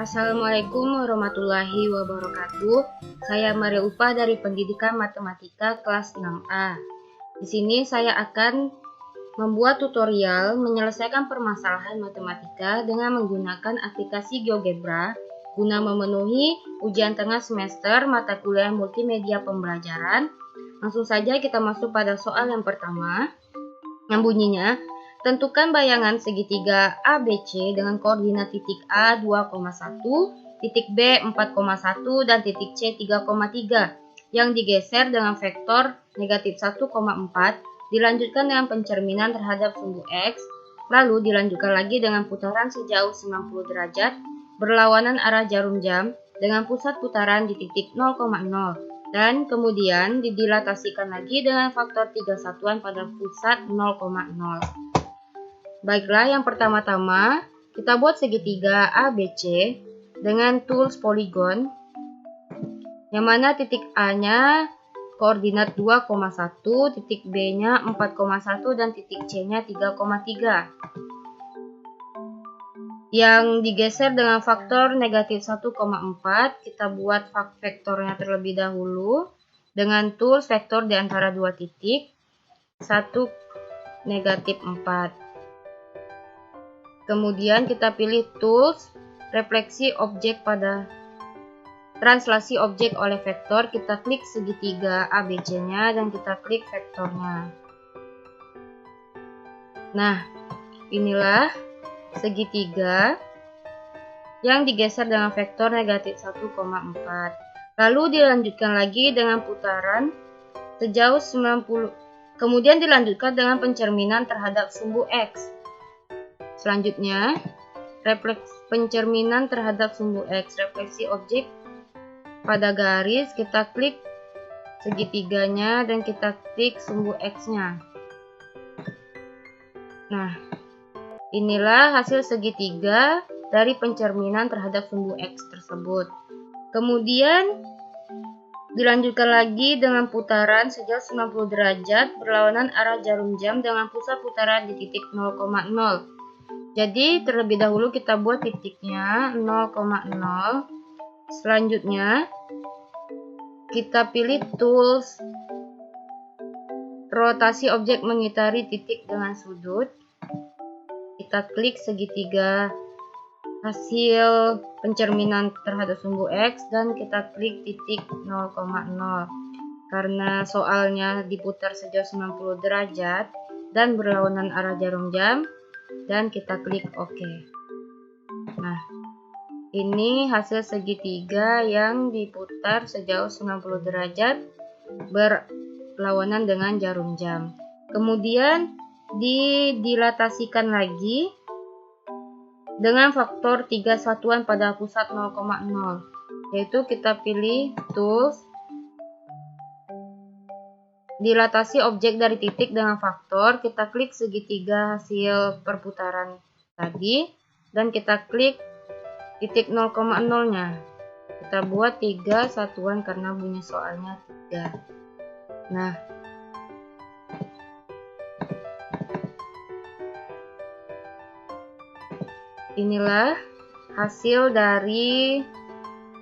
Assalamualaikum warahmatullahi wabarakatuh. Saya Maria Upa dari Pendidikan Matematika kelas 6A. Di sini saya akan membuat tutorial menyelesaikan permasalahan matematika dengan menggunakan aplikasi GeoGebra guna memenuhi ujian tengah semester mata kuliah multimedia pembelajaran. Langsung saja kita masuk pada soal yang pertama, yang bunyinya, tentukan bayangan segitiga ABC dengan koordinat titik A 2,1, titik B 4,1, dan titik C 3,3 yang digeser dengan vektor negatif 1,4, dilanjutkan dengan pencerminan terhadap sumbu X, lalu dilanjutkan lagi dengan putaran sejauh 90 derajat berlawanan arah jarum jam dengan pusat putaran di titik 0,0. Dan kemudian didilatasikan lagi dengan faktor 3 satuan pada pusat 0,0. Baiklah, yang pertama-tama kita buat segitiga ABC dengan tools polygon, yang mana titik A-nya koordinat 2,1, titik B-nya 4,1, dan titik C-nya 3,3. Yang digeser dengan faktor negatif 1,4, kita buat vektornya terlebih dahulu dengan tools vektor di antara dua titik, 1 negatif 4. Kemudian kita pilih tools refleksi objek pada translasi objek oleh vektor, kita klik segitiga ABC-nya dan kita klik vektornya. Nah, inilah segitiga yang digeser dengan vektor negatif 1,4. Lalu dilanjutkan lagi dengan putaran sejauh 90. Kemudian dilanjutkan dengan pencerminan terhadap sumbu X. Selanjutnya, pencerminan terhadap sumbu X, refleksi objek pada garis, kita klik segitiganya dan kita klik sumbu X-nya. Nah, inilah hasil segitiga dari pencerminan terhadap sumbu X tersebut. Kemudian dilanjutkan lagi dengan putaran sejauh 90 derajat berlawanan arah jarum jam dengan pusat putaran di titik 0,0. Jadi terlebih dahulu kita buat titiknya 0,0. Selanjutnya kita pilih tools rotasi objek mengitari titik dengan sudut. Kita klik segitiga hasil pencerminan terhadap sumbu X dan kita klik titik 0,0. Karena soalnya diputar sejauh 90 derajat dan berlawanan arah jarum jam, dan kita klik OK. Nah, ini hasil segitiga yang diputar sejauh 90 derajat berlawanan dengan jarum jam. Kemudian didilatasikan lagi dengan faktor 3 satuan pada pusat 0,0, yaitu kita pilih tools dilatasi objek dari titik dengan faktor, kita klik segitiga hasil perputaran tadi dan kita klik titik 0,0-nya. Kita buat 3 satuan karena bunyi soalnya 3. Nah, inilah hasil dari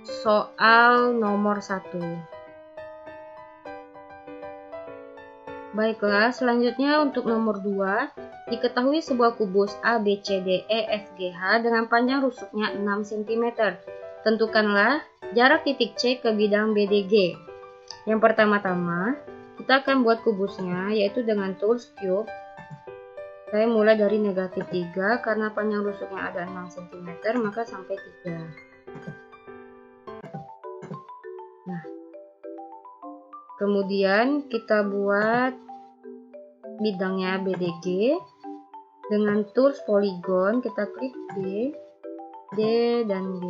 soal nomor 1. Baiklah, selanjutnya untuk nomor 2, diketahui sebuah kubus A, B, C, D, E, F, G, H dengan panjang rusuknya 6 cm. Tentukanlah jarak titik C ke bidang BDG. Yang pertama-tama, kita akan buat kubusnya, yaitu dengan tools cube. Saya mulai dari negatif 3, karena panjang rusuknya ada 6 cm, maka sampai 3. Nah, kemudian kita buat bidangnya BDG. Dengan tools polygon, kita klik B, D, dan G.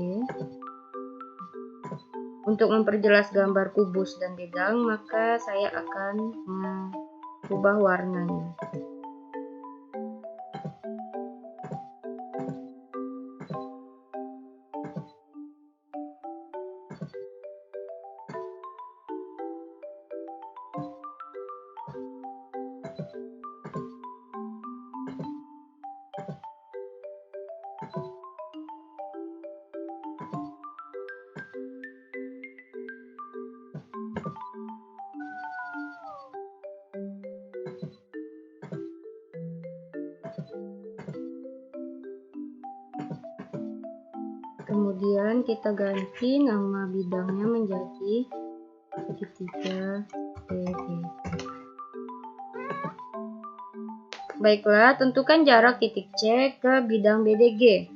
Untuk memperjelas gambar kubus dan bidang, maka saya akan mengubah warnanya. Kemudian kita ganti nama bidangnya menjadi segitiga BDG. Baiklah, tentukan jarak titik C ke bidang BDG.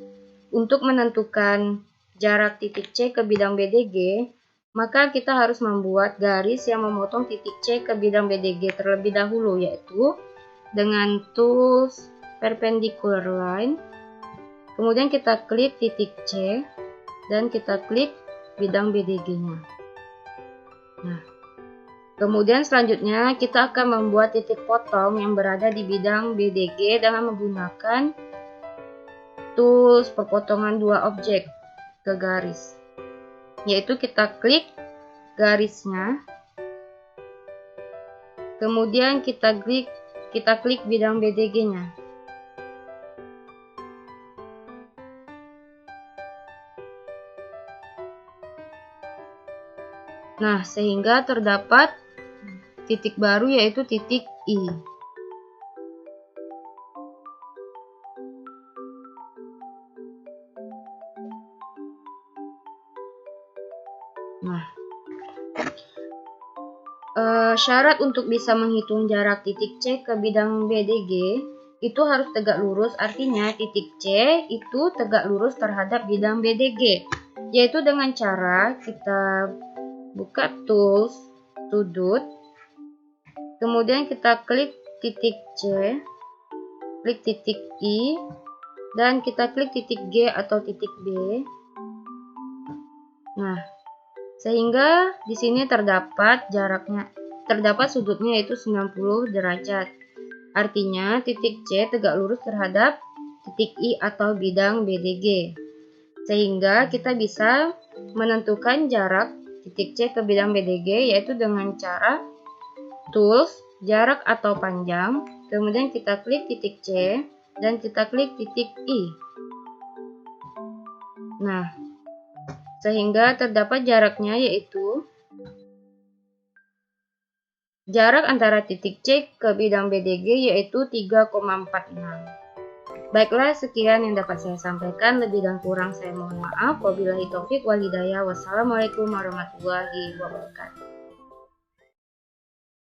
Untuk menentukan jarak titik C ke bidang BDG, maka kita harus membuat garis yang memotong titik C ke bidang BDG terlebih dahulu, yaitu dengan tools perpendicular line. Kemudian kita klik titik C dan kita klik bidang BDG-nya. Nah, kemudian selanjutnya kita akan membuat titik potong yang berada di bidang BDG dengan menggunakan tools perpotongan dua objek ke garis. Yaitu kita klik garisnya. Kemudian kita klik bidang BDG-nya. Nah, sehingga terdapat titik baru yaitu titik I. Nah, syarat untuk bisa menghitung jarak titik C ke bidang BDG itu harus tegak lurus, artinya titik C itu tegak lurus terhadap bidang BDG, yaitu dengan cara kita buka tools sudut, kemudian kita klik titik C, klik titik I, dan kita klik titik G atau titik B. Nah, sehingga di sini terdapat sudutnya yaitu 90 derajat. Artinya titik C tegak lurus terhadap titik I atau bidang BDG. Sehingga kita bisa menentukan jarak titik C ke bidang BDG yaitu dengan cara tools jarak atau panjang, kemudian kita klik titik C dan kita klik titik I. Nah, sehingga terdapat jaraknya yaitu jarak antara titik C ke bidang BDG yaitu 3,46. Baiklah, sekian yang dapat saya sampaikan. Lebih dan kurang saya mohon maaf. Wabillahi taufik wal hidayah. Wassalamualaikum warahmatullahi wabarakatuh.